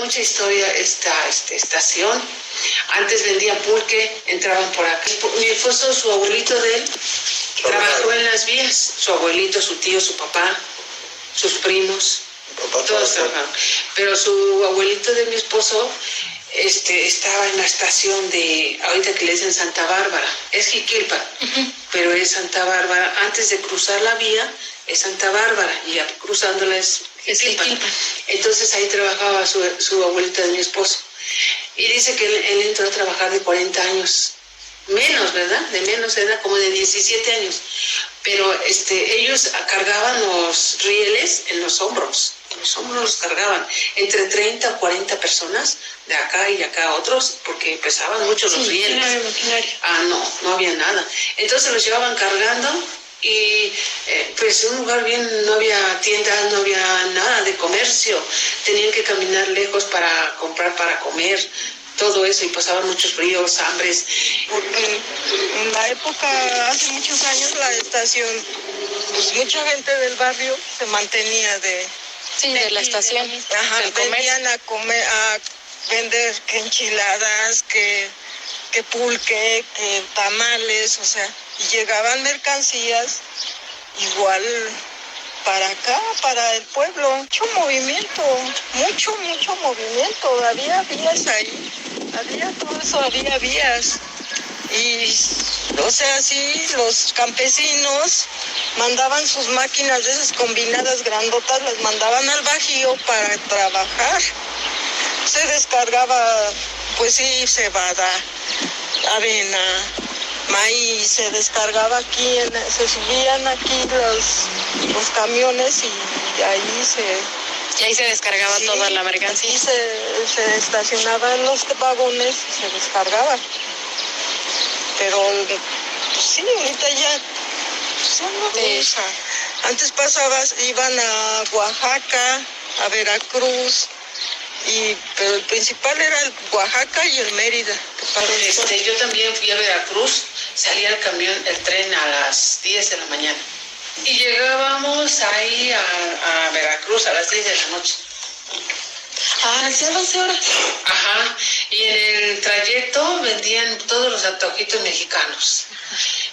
mucha historia esta estación. Antes vendían pulque, entraban por acá. Mi esposo, su abuelito de él, trabajó en las vías. Su abuelito, su tío, su papá, sus primos, todos trabajaron. Pero su abuelito de mi esposo estaba en la estación de, ahorita que le dicen Santa Bárbara, es Jiquilpan, pero es Santa Bárbara. Antes de cruzar la vía es Santa Bárbara y ya cruzándola es Jiquilpan. Entonces ahí trabajaba su abuelita de mi esposo. Y dice que él entró a trabajar de 40 años. Menos, ¿verdad? De menos edad, como de 17 años. Pero ellos cargaban los rieles en los hombros. En los hombros los cargaban. Entre 30 o 40 personas, de acá y acá otros, porque pesaban mucho los rieles. No había nada. Entonces los llevaban cargando. Y pues un lugar bien, no había tiendas, no había nada de comercio, tenían que caminar lejos para comprar, para comer, todo eso, y pasaban muchos fríos, hambres. Porque en la época, hace muchos años, la estación, pues mucha gente del barrio se mantenía de la estación. Venían a comer, a vender que enchiladas, que pulque, que tamales, o sea, y llegaban mercancías igual para acá, para el pueblo. Mucho movimiento. Había vías ahí, había vías. Y, o sea, sí, los campesinos mandaban sus máquinas de esas combinadas grandotas, las mandaban al Bajío para trabajar. Se descargaba, pues sí, cebada, avena, maíz, se descargaba aquí, se subían aquí los camiones y ahí se descargaba toda la mercancía. Aquí se estacionaban los vagones y se descargaban. Pero sí, ahorita ya no usa. Antes iban a Oaxaca, a Veracruz, pero el principal era el Oaxaca y el Mérida. Yo también fui a Veracruz, salía el tren a las 10 de la mañana. Y llegábamos ahí a Veracruz a las 10 de la noche. ¿Hacía 12 horas? Ajá, y en el trayecto vendían todos los antojitos mexicanos.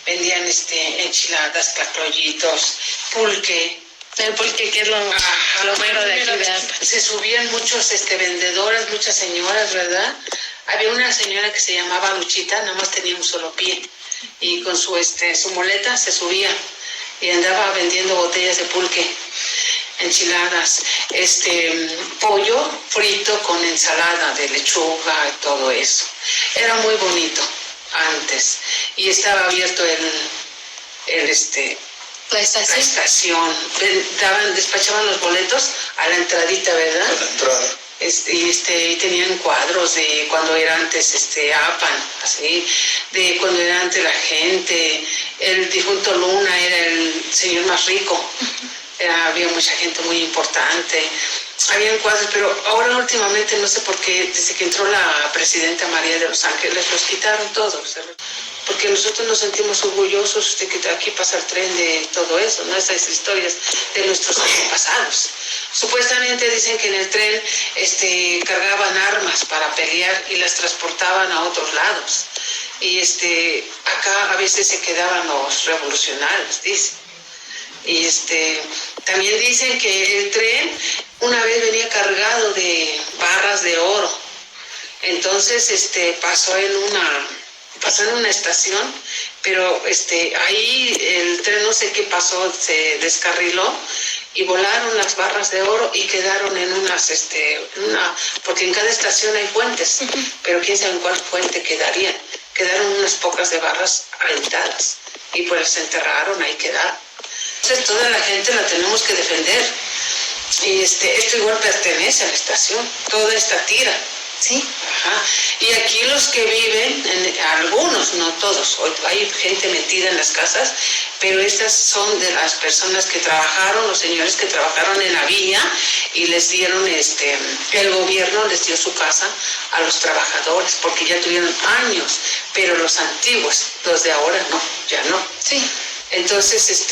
Vendían enchiladas, tlacoyitos, pulque. El pulque, que es lo mero de aquí de Alpa. Se subían muchos vendedoras, muchas señoras, ¿verdad? Había una señora que se llamaba Luchita, nada más tenía un solo pie, y con su muleta se subía y andaba vendiendo botellas de pulque, enchiladas, pollo frito con ensalada de lechuga y todo eso. Era muy bonito antes, y estaba abierto la estación. Despachaban los boletos a la entradita, ¿verdad? A la entrada. Y tenían cuadros de cuando era antes APAN, así, de cuando era antes la gente. El difunto Luna era el señor más rico. Había mucha gente muy importante. Habían cuadros, pero ahora últimamente no sé por qué, desde que entró la presidenta María de los Ángeles, los quitaron todos. Porque nosotros nos sentimos orgullosos de que aquí pasa el tren de todo eso, ¿no? Esas historias de nuestros antepasados. Supuestamente dicen que en el tren cargaban armas para pelear y las transportaban a otros lados. Y acá a veces se quedaban los revolucionarios, dicen. Y también dicen que el tren una vez venía cargado de barras de oro. Entonces pasó en una estación, pero ahí el tren no sé qué pasó, se descarriló y volaron las barras de oro y quedaron en porque en cada estación hay fuentes, pero quién sabe en cuál fuente quedarían. Quedaron unas pocas de barras aventadas y pues se enterraron, ahí quedaron. Entonces toda la gente la tenemos que defender. Y esto igual pertenece a la estación, toda esta tira. Sí. Ajá. Y aquí los que viven, algunos, no todos, hay gente metida en las casas, pero estas son de las personas que trabajaron, los señores que trabajaron en la vía y les dieron, el gobierno les dio su casa a los trabajadores, porque ya tuvieron años, pero los antiguos, los de ahora no, ya no. Sí. Entonces,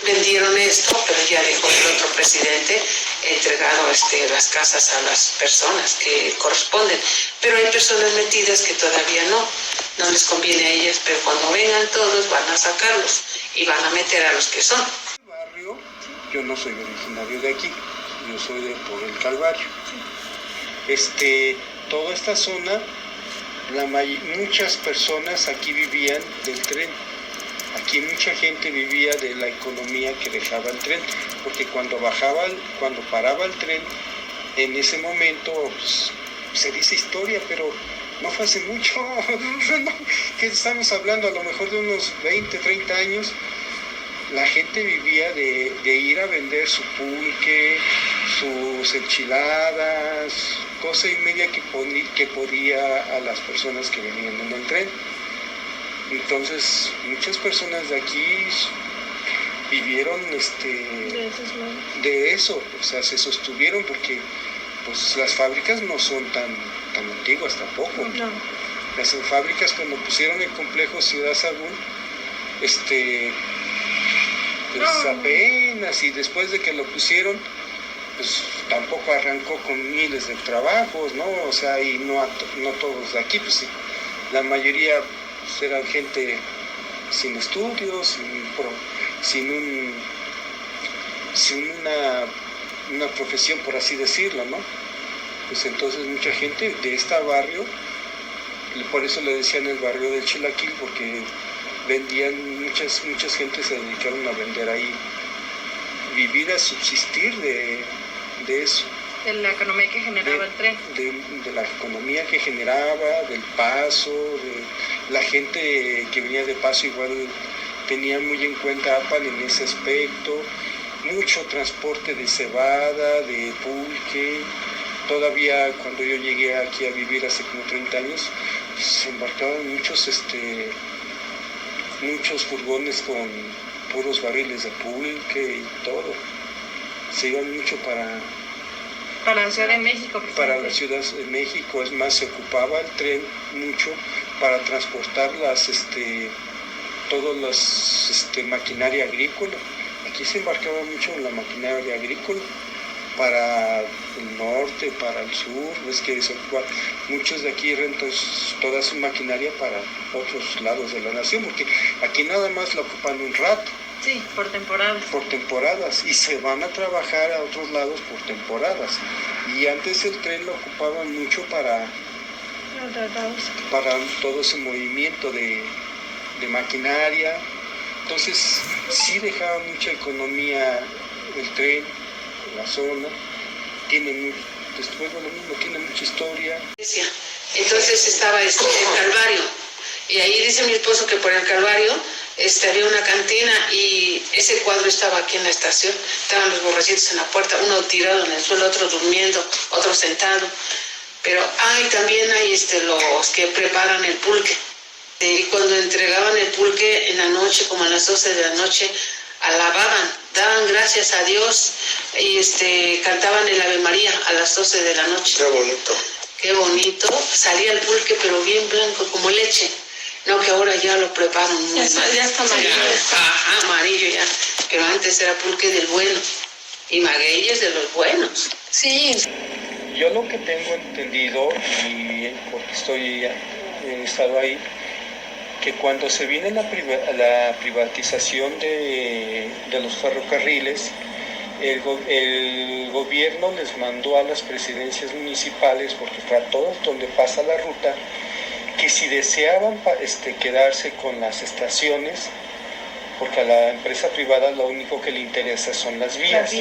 vendieron esto, pero ya dejó el otro presidente, entregado las casas a las personas que corresponden. Pero hay personas metidas que todavía no les conviene a ellas, pero cuando vengan todos van a sacarlos y van a meter a los que son. Barrio, yo no soy originario de aquí, yo soy de por el Calvario. Toda esta zona, muchas personas aquí vivían del tren. Aquí mucha gente vivía de la economía que dejaba el tren, porque cuando paraba el tren, en ese momento, pues, se dice historia, pero no fue hace mucho, que estamos hablando a lo mejor de unos 20, 30 años, la gente vivía de ir a vender su pulque, sus enchiladas, cosa y media que podía a las personas que venían en el tren. Entonces, muchas personas de aquí vivieron de eso, o sea, se sostuvieron porque pues las fábricas no son tan antiguas tampoco. No. Las fábricas cuando pusieron el complejo Ciudad Sagún, pues apenas, y después de que lo pusieron, pues tampoco arrancó con miles de trabajos, ¿no? O sea, y no todos de aquí, pues sí, la mayoría pues, eran gente sin estudios, sin una profesión, por así decirlo, ¿no? Pues entonces mucha gente de este barrio, por eso le decían el barrio del Chilaquil, porque vendían, muchas gentes se dedicaron a vender ahí, vivir, a subsistir de eso. De la economía que generaba el tren. De la economía que generaba, del paso, de la gente que venía de paso igual tenía muy en cuenta APAN en ese aspecto, mucho transporte de cebada, de pulque. Todavía cuando yo llegué aquí a vivir hace como 30 años, se embarcaban muchos furgones con puros barriles de pulque y todo. Se iban mucho para la Ciudad de México. Para la Ciudad de México, es más, se ocupaba el tren mucho para transportar todas las maquinaria agrícola. Aquí se embarcaba mucho en la maquinaria agrícola para el norte, para el sur. Ves que muchos de aquí rentan toda su maquinaria para otros lados de la nación, porque aquí nada más la ocupan un rato. Sí, por temporadas. Por temporadas, y se van a trabajar a otros lados por temporadas. Y antes el tren lo ocupaban mucho para todo ese movimiento de maquinaria. Entonces sí dejaba mucha economía el tren, la zona. Después de lo mismo, tiene mucha historia. Entonces estaba el Calvario, y ahí dice mi esposo que por el Calvario había una cantina, y ese cuadro estaba aquí en la estación. Estaban los borrachitos en la puerta, uno tirado en el suelo, otro durmiendo, otro sentado. Pero también hay los que preparan el pulque. Y cuando entregaban el pulque en la noche, como a las 12 de la noche, alababan, daban gracias a Dios y cantaban el Ave María a las 12 de la noche. Qué bonito. Qué bonito. Salía el pulque, pero bien blanco, como leche. No, que ahora ya lo preparan muy mal. Ya está amarillo. Ajá, amarillo ya. Pero antes era pulque del bueno. Y magueyes de los buenos. Sí. Yo lo que tengo entendido, y porque he estado ahí, que cuando se viene la privatización de los ferrocarriles, el gobierno les mandó a las presidencias municipales, porque fue a todos donde pasa la ruta, que si deseaban quedarse con las estaciones, porque a la empresa privada lo único que le interesa son las vías.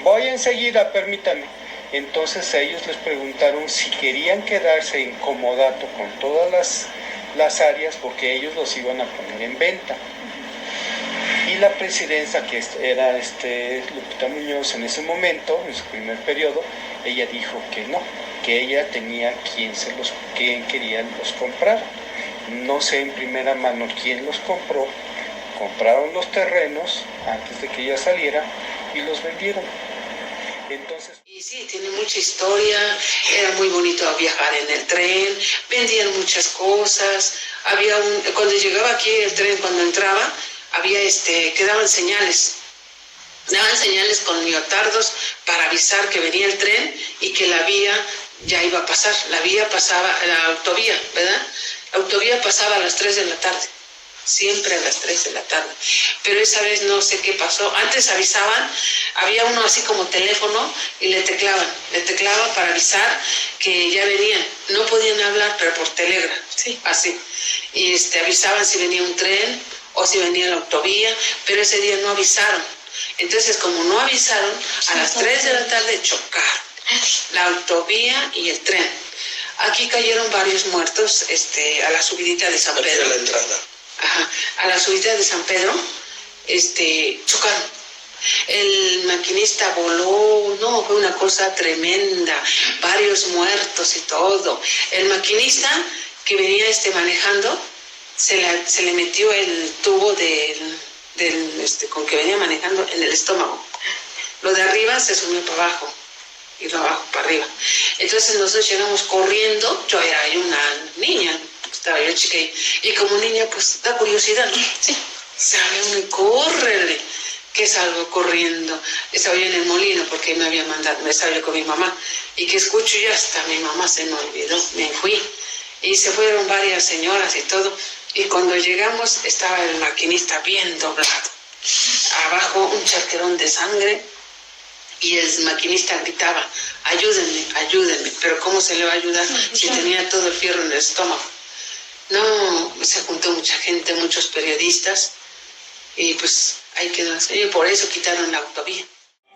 Voy enseguida, permítame. Entonces a ellos les preguntaron si querían quedarse en comodato con todas las áreas, porque ellos los iban a poner en venta. Y la presidenta, que era Lupita Muñoz en ese momento, en su primer periodo, ella dijo que no, que ella tenía quien quería los comprar. No sé en primera mano quién los compró. Compraron los terrenos antes de que ella saliera y los vendieron. Entonces... Y sí, tiene mucha historia, era muy bonito viajar en el tren, vendían muchas cosas, cuando llegaba aquí el tren, cuando entraba, había quedaban señales daban señales con miotardos para avisar que venía el tren y que la vía ya iba a pasar. La vía pasaba, la autovía, ¿verdad? La autovía pasaba a las 3 de la tarde. Siempre a las 3 de la tarde. Pero esa vez no sé qué pasó. Antes avisaban, había uno así como teléfono y le teclaba para avisar que ya venían. No podían hablar, pero por telégrafo, sí, así. Y avisaban si venía un tren o si venía la autovía, pero ese día no avisaron. Entonces, como no avisaron, a las 3 de la tarde chocaron la autovía y el tren. Aquí cayeron varios muertos a la subidita de San Pedro. A la entrada. Ajá, a la subida de San Pedro, chocaron. El maquinista voló, no, fue una cosa tremenda, varios muertos y todo. El maquinista que venía manejando, se le metió el tubo con que venía manejando en el estómago. Lo de arriba se subió para abajo y lo abajo para arriba. Entonces nosotros llegamos corriendo, yo era una niña, estaba yo chica y como niña pues da curiosidad, ¿no? Sí. Sale uno y córrele, que salgo corriendo. Estaba yo en el molino porque me había mandado, me estaba yo con mi mamá y que escucho yo hasta mi mamá se me olvidó, me fui y se fueron varias señoras y todo y cuando llegamos estaba el maquinista bien doblado, abajo un charquerón de sangre. Y el maquinista gritaba, ayúdenme, ayúdenme. Pero ¿cómo se le va a ayudar si tenía todo el fierro en el estómago? No, se juntó mucha gente, muchos periodistas. Y pues ahí quedó. Y por eso quitaron la autovía.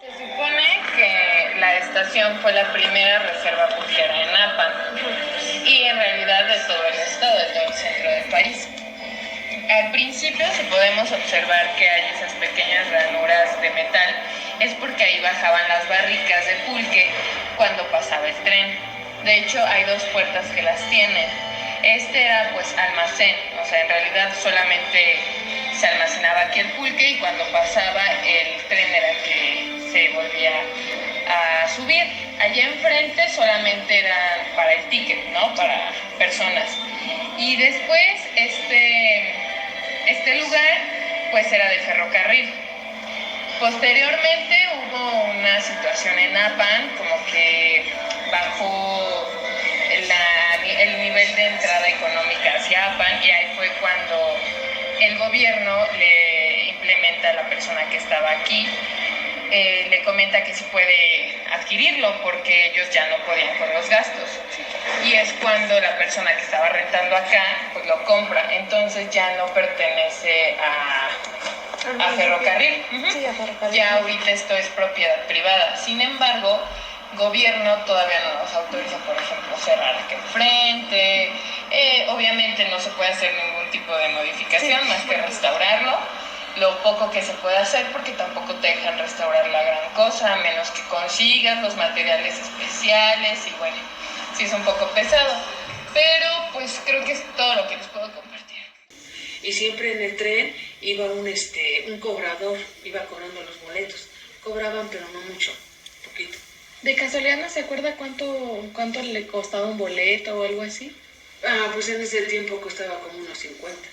Se supone que la estación fue la primera reserva pulquera en Apan. Y en realidad de todo el estado, de todo el centro del país. Al principio, si podemos observar que hay esas pequeñas ranuras de metal, es porque ahí bajaban las barricas de pulque cuando pasaba el tren. De hecho, hay dos puertas que las tienen. Era pues almacén, o sea, en realidad solamente se almacenaba aquí el pulque y cuando pasaba el tren era que se volvía a subir. Allá enfrente solamente eran para el ticket, ¿no? Para personas. Y después este lugar pues era de ferrocarril. Posteriormente hubo una situación en Apan, como que bajó el nivel de entrada económica hacia Apan y ahí fue cuando el gobierno le implementa a la persona que estaba aquí, le comenta que sí puede adquirirlo porque ellos ya no podían con los gastos. Y es cuando la persona que estaba rentando acá pues lo compra, entonces ya no pertenece a ferrocarril. Sí, a ferrocarril. Ya ahorita esto es propiedad privada. Sin embargo, gobierno todavía no nos autoriza, por ejemplo, cerrar aquel frente. Obviamente no se puede hacer ningún tipo de modificación más que restaurarlo. Lo poco que se puede hacer porque tampoco te dejan restaurar la gran cosa, a menos que consigas los materiales especiales y bueno, sí es un poco pesado. Pero pues creo que es todo lo que les puedo compartir. Y siempre en el tren iba un cobrador, iba cobrando los boletos. Cobraban, pero no mucho, poquito. ¿De casualidad no se acuerda cuánto le costaba un boleto o algo así? Ah, pues en ese tiempo costaba como unos 50.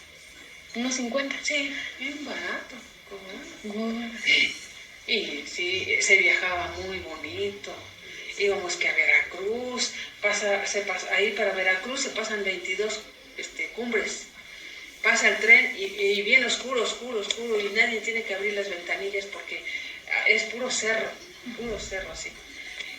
¿Unos 50? Sí, bien barato. Wow. Y sí, se viajaba muy bonito. Íbamos que a Veracruz, ahí para Veracruz se pasan 22 cumbres. Pasa el tren y bien oscuro y nadie tiene que abrir las ventanillas porque es puro cerro así.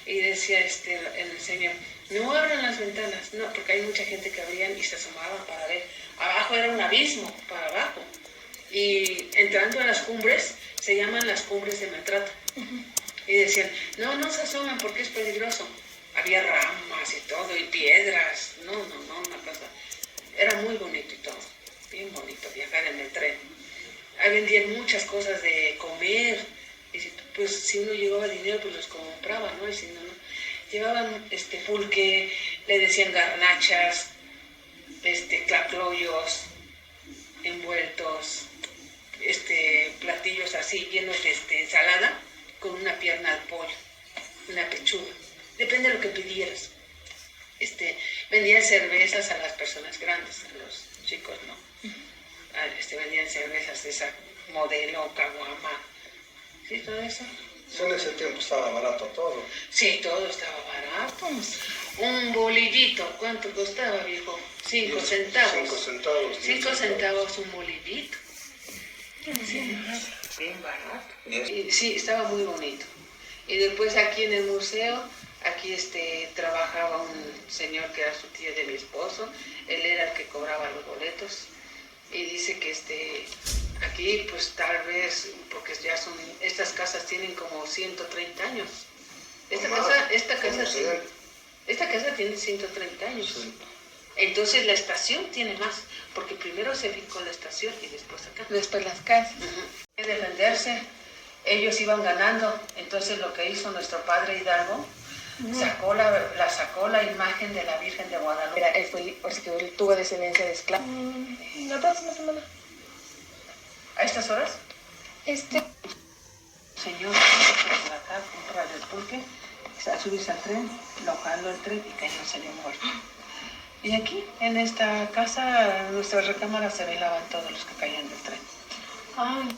Y decía el señor, no abran las ventanas, no, porque hay mucha gente que abrían y se asomaban para ver. Abajo era un abismo, para abajo. Y entrando a las cumbres, se llaman las cumbres de maltrato. Y decían, no se asoman porque es peligroso. Había ramas y todo, y piedras. No, una cosa. Era muy bonito y todo. Bien bonito viajar en el tren. Ahí vendían muchas cosas de comer. Y si uno llevaba dinero, pues los compraba, ¿no? Y si no. Llevaban pulque, le decían garnachas, clacloyos, envueltos, platillos así llenos de ensalada con una pierna de pollo, una pechuga. Depende de lo que pidieras. Vendían cervezas a las personas grandes, a los chicos no. Vendían cervezas de esa modelo, caguama, Sí, todo eso. En ese tiempo estaba barato todo. Sí, todo estaba barato. Un bolillito, ¿cuánto costaba, viejo? 5 centavos. 5 centavos. 5 centavos un bolillito. Sí, bien barato. Y, sí, estaba muy bonito. Y después aquí en el museo, aquí trabajaba un señor que era su tío de mi esposo. Él era el que cobraba los boletos. Y dice que aquí pues tal vez, porque ya son, estas casas tienen como 130 años. Esta casa tiene 130 años. Sí. Entonces la estación tiene más, porque primero se fincó la estación y después acá. Después las casas. De defenderse, ellos iban ganando, entonces lo que hizo nuestro padre Hidalgo, sacó la imagen de la Virgen de Guadalupe. Él tuvo descendencia de esclavos. La próxima semana. ¿A estas horas? Señor, por acá, compra el pulque, a subirse al tren, lo jaló el tren y cayó, salió muerto. Y aquí, en esta casa, en nuestra recámara se velaban todos los que caían del tren. Ay.